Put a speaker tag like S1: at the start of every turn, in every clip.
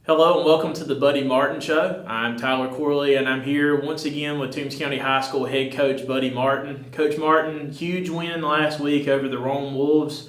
S1: Hello and welcome to the Buddy Martin Show. I'm Tyler Corley and I'm here once again with Toombs County High School head coach Buddy Martin. Coach Martin, huge win last week over the Rome Wolves.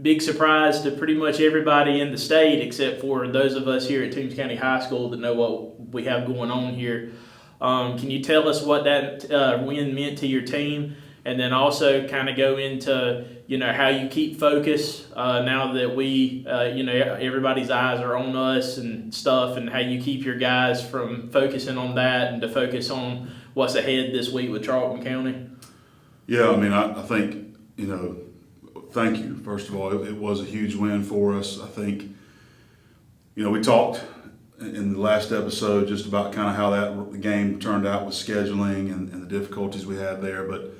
S1: Big surprise to pretty much everybody in the state except for those of us here at Toombs County High School that know what we have going on here. Can you tell us what that win meant to your team? And then also kind of go into, how you keep focus now that we, everybody's eyes are on us and stuff, and how you keep your guys from focusing on that and to focus on what's ahead this week with Charlton County.
S2: Yeah, I think, thank you. First of all, it was a huge win for us. I think, we talked in the last episode just about kind of how the game turned out with scheduling and the difficulties we had there, but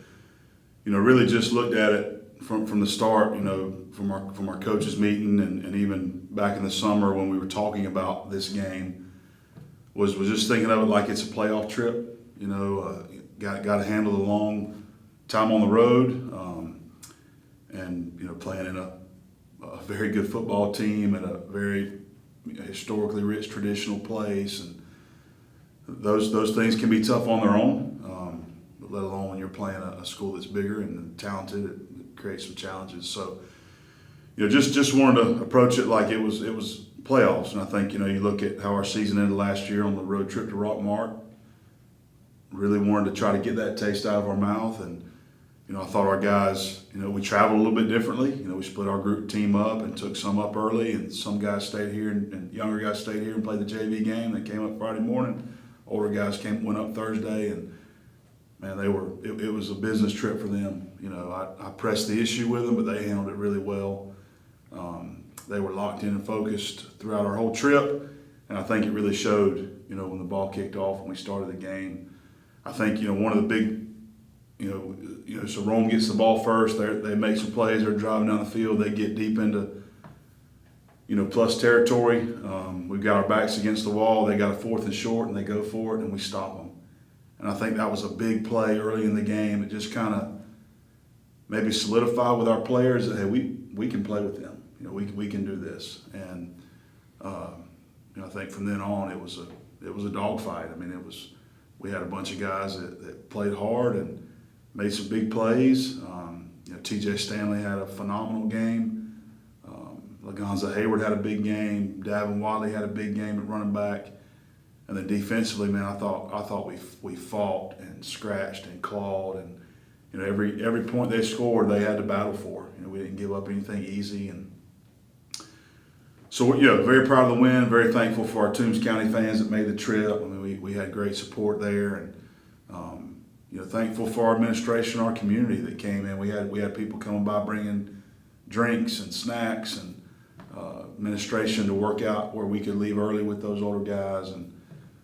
S2: really just looked at it from the start, from our coaches meeting and even back in the summer when we were talking about this game, was just thinking of it like it's a playoff trip. Got to handle the long time on the road, and playing in a very good football team at a very historically rich traditional place, and those things can be tough on their own. Let alone when you're playing a school that's bigger and talented, it creates some challenges. So, just wanted to approach it like it was playoffs. And I think, you look at how our season ended last year on the road trip to Rockmart, really wanted to try to get that taste out of our mouth. And, I thought our guys, we traveled a little bit differently. We split our group team up and took some up early, and some guys stayed here and younger guys stayed here and played the JV game. They came up Friday morning. Older guys went up Thursday, and man, it was a business trip for them. I pressed the issue with them, but they handled it really well. They were locked in and focused throughout our whole trip, and I think it really showed, when the ball kicked off when we started the game. I think, one of the big, so Rome gets the ball first. They make some plays. They're driving down the field. They get deep into, plus territory. We've got our backs against the wall. They got a 4th and short, and they go for it, and we stop them. And I think that was a big play early in the game. It just kind of maybe solidified with our players that, hey, we can play with them. We can do this. And I think from then on it was a dogfight. We had a bunch of guys that played hard and made some big plays. TJ Stanley had a phenomenal game. Lagonza Hayward had a big game. Davin Wadley had a big game at running back. And then defensively, man, I thought we fought and scratched and clawed, and every point they scored, they had to battle for. We didn't give up anything easy, and so very proud of the win. Very thankful for our Toombs County fans that made the trip. We had great support there, and thankful for our administration, our community that came in. We had people coming by bringing drinks and snacks and administration to work out where we could leave early with those older guys. And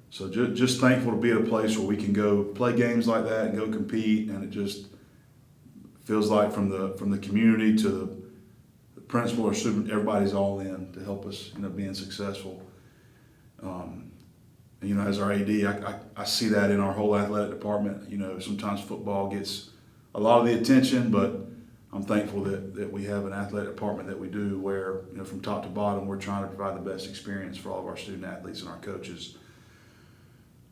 S2: so just thankful to be at a place where we can go play games like that and go compete, and it just feels like from the community to the principal or student, everybody's all in to help us, being successful. As our AD, I see that in our whole athletic department. Sometimes football gets a lot of the attention, but I'm thankful that we have an athletic department that we do where, from top to bottom, we're trying to provide the best experience for all of our student athletes and our coaches.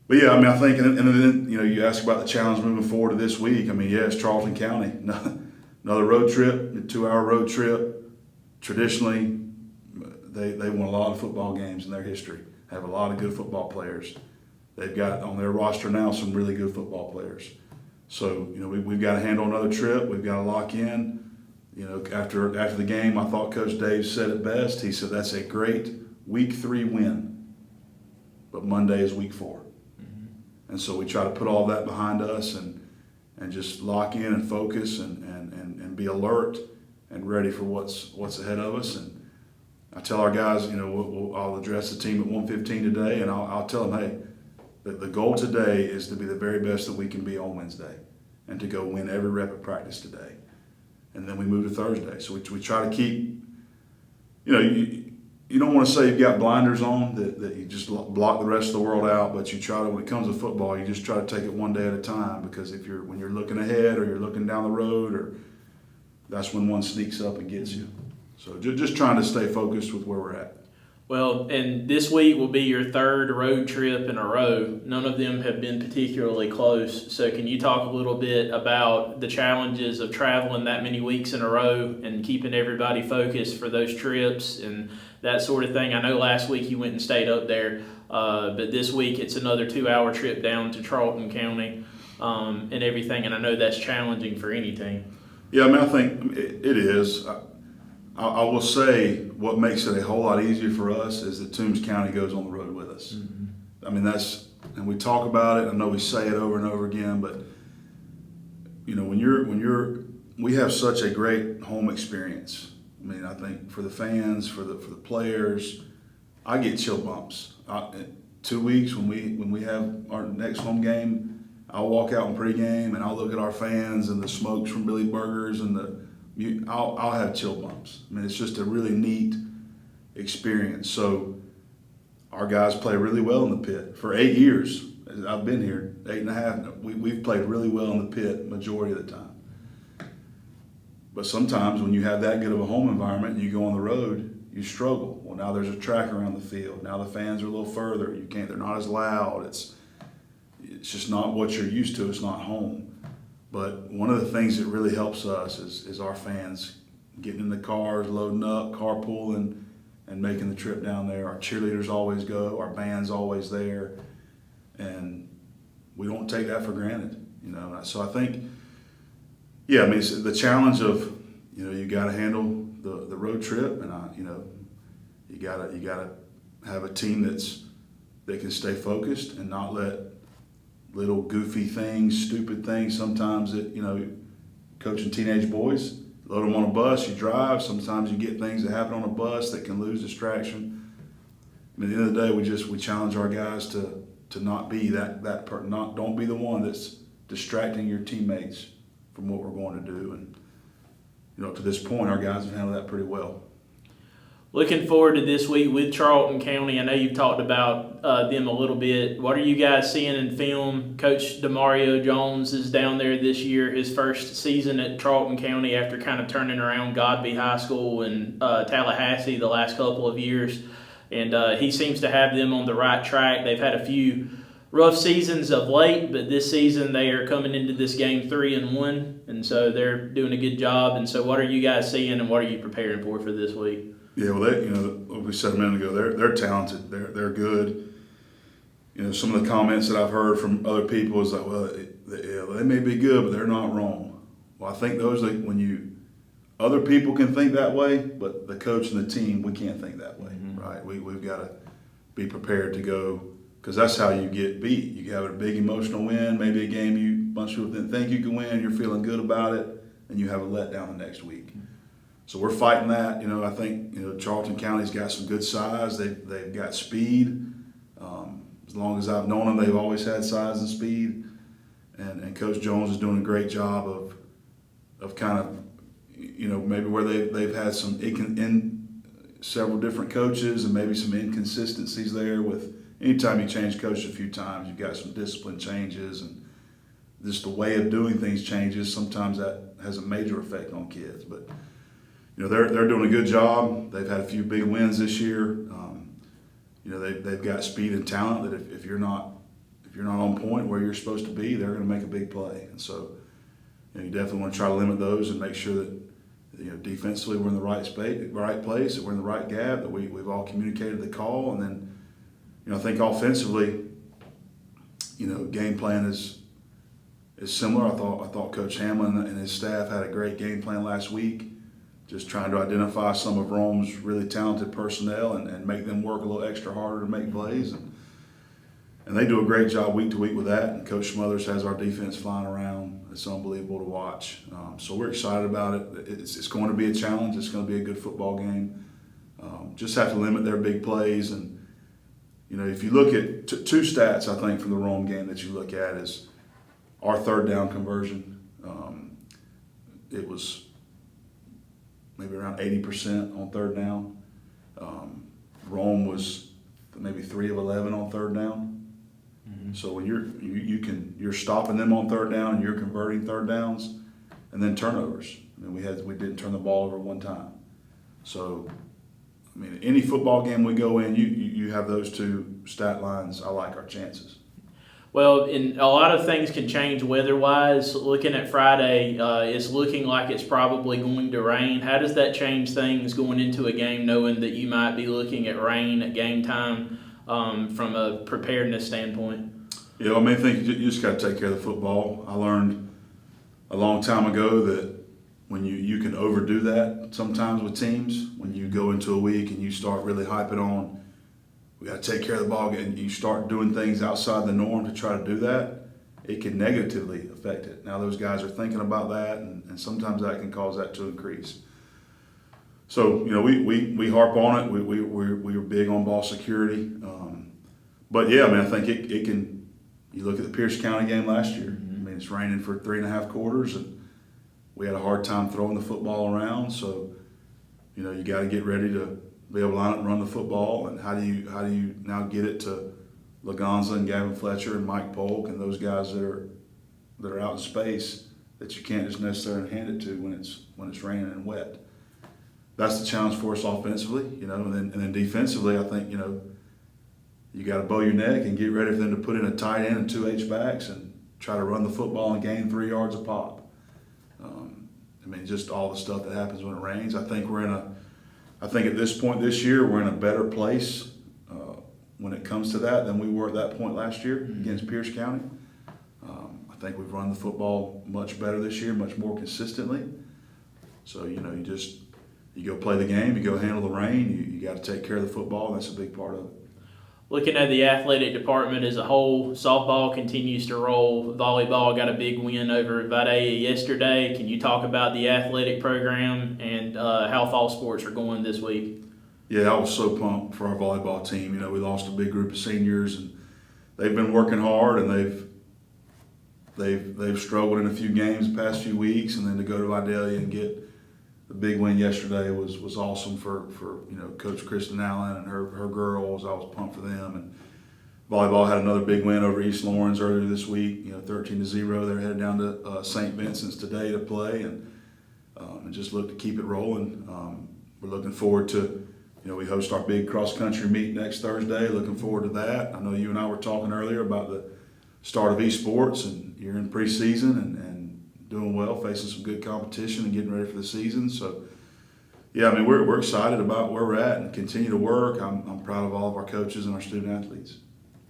S2: But yeah, I think, and then, you ask about the challenge moving forward to this week. It's Charlton County. Another road trip, a 2-hour road trip. Traditionally, they won a lot of football games in their history, have a lot of good football players. They've got on their roster now some really good football players. So, we've got to handle another trip. We've got to lock in. After the game, I thought Coach Dave said it best. He said, that's a great week 3 win, but Monday is week 4. And so we try to put all that behind us and just lock in and focus and be alert and ready for what's ahead of us. And I tell our guys, I'll address the team at 1:15 today, and I'll tell them, hey, the goal today is to be the very best that we can be on Wednesday and to go win every rep at practice today. And then we move to Thursday. So we try to keep, you don't want to say you've got blinders on, that you just block the rest of the world out, but you try to, when it comes to football, you just try to take it one day at a time, because when you're looking ahead or you're looking down the road, that's when one sneaks up and gets you. So just trying to stay focused with where we're at.
S1: Well, and this week will be your third road trip in a row. None of them have been particularly close. So can you talk a little bit about the challenges of traveling that many weeks in a row and keeping everybody focused for those trips and that sort of thing? I know last week you went and stayed up there, but this week it's another 2-hour trip down to Charlton County and everything, and I know that's challenging for any team.
S2: Yeah, I mean, I think it is. I will say what makes it a whole lot easier for us is that Toombs County goes on the road with us. Mm-hmm. I mean, and we talk about it. I know we say it over and over again, but you know, we have such a great home experience. I mean, I think for the fans, for the players, I get chill bumps. 2 weeks when we have our next home game, I'll walk out in pregame and I'll look at our fans and the smokes from Billy Burgers and I'll have chill bumps. I mean, it's just a really neat experience. So our guys play really well in the pit. For 8 years, I've been here, 8.5, we've played really well in the pit majority of the time. But sometimes when you have that good of a home environment and you go on the road, you struggle. Well, now there's a track around the field. Now the fans are a little further. They're not as loud. It's just not what you're used to. It's not home. But one of the things that really helps us is our fans getting in the cars, loading up, carpooling, and making the trip down there. Our cheerleaders always go. Our band's always there. And we don't take that for granted, you know. So I think, yeah, I mean, it's the challenge of, you know, you got to handle the road trip, and you gotta have a team that can stay focused and not let little goofy things, stupid things. Sometimes that, you know, coaching teenage boys, load them on a bus, you drive. Sometimes you get things that happen on a bus that can lose distraction. I mean, at the end of the day, we challenge our guys to not be that person. Don't be the one that's distracting your teammates from what we're going to do. And you know, to this point, our guys have handled that pretty well.
S1: Looking forward to this week with Charlton County. I know you've talked about them a little bit. What are you guys seeing in film? Coach DeMario Jones is down there this year, his first season at Charlton County after kind of turning around Godby High School and Tallahassee the last couple of years. And he seems to have them on the right track. They've had a few rough seasons of late, but this season they are coming into this game 3-1, and so they're doing a good job. And so what are you guys seeing, and what are you preparing for this week?
S2: Yeah, well, what we said a minute ago, they're talented, they're good. You know, some of the comments that I've heard from other people is like, well, they may be good, but they're not wrong. Well, I think other people can think that way, but the coach and the team, we can't think that way, right? We've got to be prepared to go, because that's how you get beat. You have a big emotional win, maybe a game a bunch of people didn't think you could win, you're feeling good about it, and you have a letdown the next week. So we're fighting that. You know, I think, you know, Charlton County's got some good size. They've got speed. As long as I've known them, they've always had size and speed. And Coach Jones is doing a great job of kind of, you know, maybe where they've had some several different coaches and maybe some inconsistencies there with anytime you change coaches a few times, you've got some discipline changes and just the way of doing things changes. Sometimes that has a major effect on kids. But you know, they're doing a good job. They've had a few big wins this year. You know, they've got speed and talent that if you're not on point where you're supposed to be, they're going to make a big play. And so, you know, you definitely want to try to limit those and make sure that, you know, defensively we're in the right place, that we're in the right gap, that we've all communicated the call, and then, you know, I think offensively, you know, game plan is similar. I thought Coach Hamlin and his staff had a great game plan last week. Just trying to identify some of Rome's really talented personnel and make them work a little extra harder to make plays. And they do a great job week to week with that. And Coach Smothers has our defense flying around. It's unbelievable to watch. So we're excited about it. It's going to be a challenge. It's going to be a good football game. Just have to limit their big plays. And, you know, if you look at two stats, I think, from the Rome game that you look at is our third down conversion. It was maybe around 80% on third down. Rome was maybe 3 of 11 on third down. Mm-hmm. So when you're stopping them on third down and you're converting third downs, and then turnovers. I mean, we didn't turn the ball over one time. So I mean, any football game we go in, you have those two stat lines. I like our chances.
S1: Well, and a lot of things can change weather-wise. Looking at Friday, it's looking like it's probably going to rain. How does that change things going into a game, knowing that you might be looking at rain at game time from a preparedness standpoint?
S2: Yeah, I mean, I think you just got to take care of the football. I learned a long time ago that when you can overdo that sometimes with teams, when you go into a week and you start really hyping on, we got to take care of the ball, and you start doing things outside the norm to try to do that, it can negatively affect it. Now those guys are thinking about that, and sometimes that can cause that to increase. So, we harp on it. We're big on ball security. But yeah, I mean, I think it can, you look at the Pierce County game last year. I mean, it's raining for 3.5 quarters, and we had a hard time throwing the football around. So, you got to get ready to be able to line up and run the football. And how do you now get it to Lagonza and Gavin Fletcher and Mike Polk and those guys that are out in space that you can't just necessarily hand it to when it's raining and wet. That's the challenge for us offensively, and then defensively, I think, you got to bow your neck and get ready for them to put in a tight end and 2 H-backs and try to run the football and gain 3 yards a pop. I mean, just all the stuff that happens when it rains. I think at this point this year, we're in a better place when it comes to that than we were at that point last year against Pierce County. I think we've run the football much better this year, much more consistently. So, you go play the game, you go handle the rain, you got to take care of the football, and that's a big part of it.
S1: Looking at the athletic department as a whole, softball continues to roll. Volleyball got a big win over Vidalia yesterday. Can you talk about the athletic program and how fall sports are going this week?
S2: Yeah, I was so pumped for our volleyball team. We lost a big group of seniors, and they've been working hard, and they've struggled in a few games the past few weeks, and then to go to Vidalia and get the big win yesterday was awesome for Coach Kristen Allen and her girls. I was pumped for them. And volleyball had another big win over East Lawrence earlier this week. 13-0. They're headed down to St. Vincent's today to play, and just look to keep it rolling. We're looking forward to, we host our big cross country meet next Thursday. Looking forward to that. I know you and I were talking earlier about the start of esports, and you're in preseason and doing well, facing some good competition and getting ready for the season. So, yeah, I mean, we're excited about where we're at and continue to work. I'm proud of all of our coaches and our student athletes.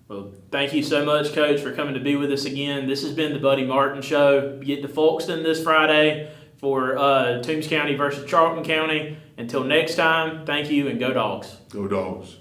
S1: Well, thank you so much, Coach, for coming to be with us again. This has been the Buddy Martin Show. Get to Folkston this Friday for Toombs County versus Charlton County. Until next time, thank you, and go Dogs.
S2: Go Dogs.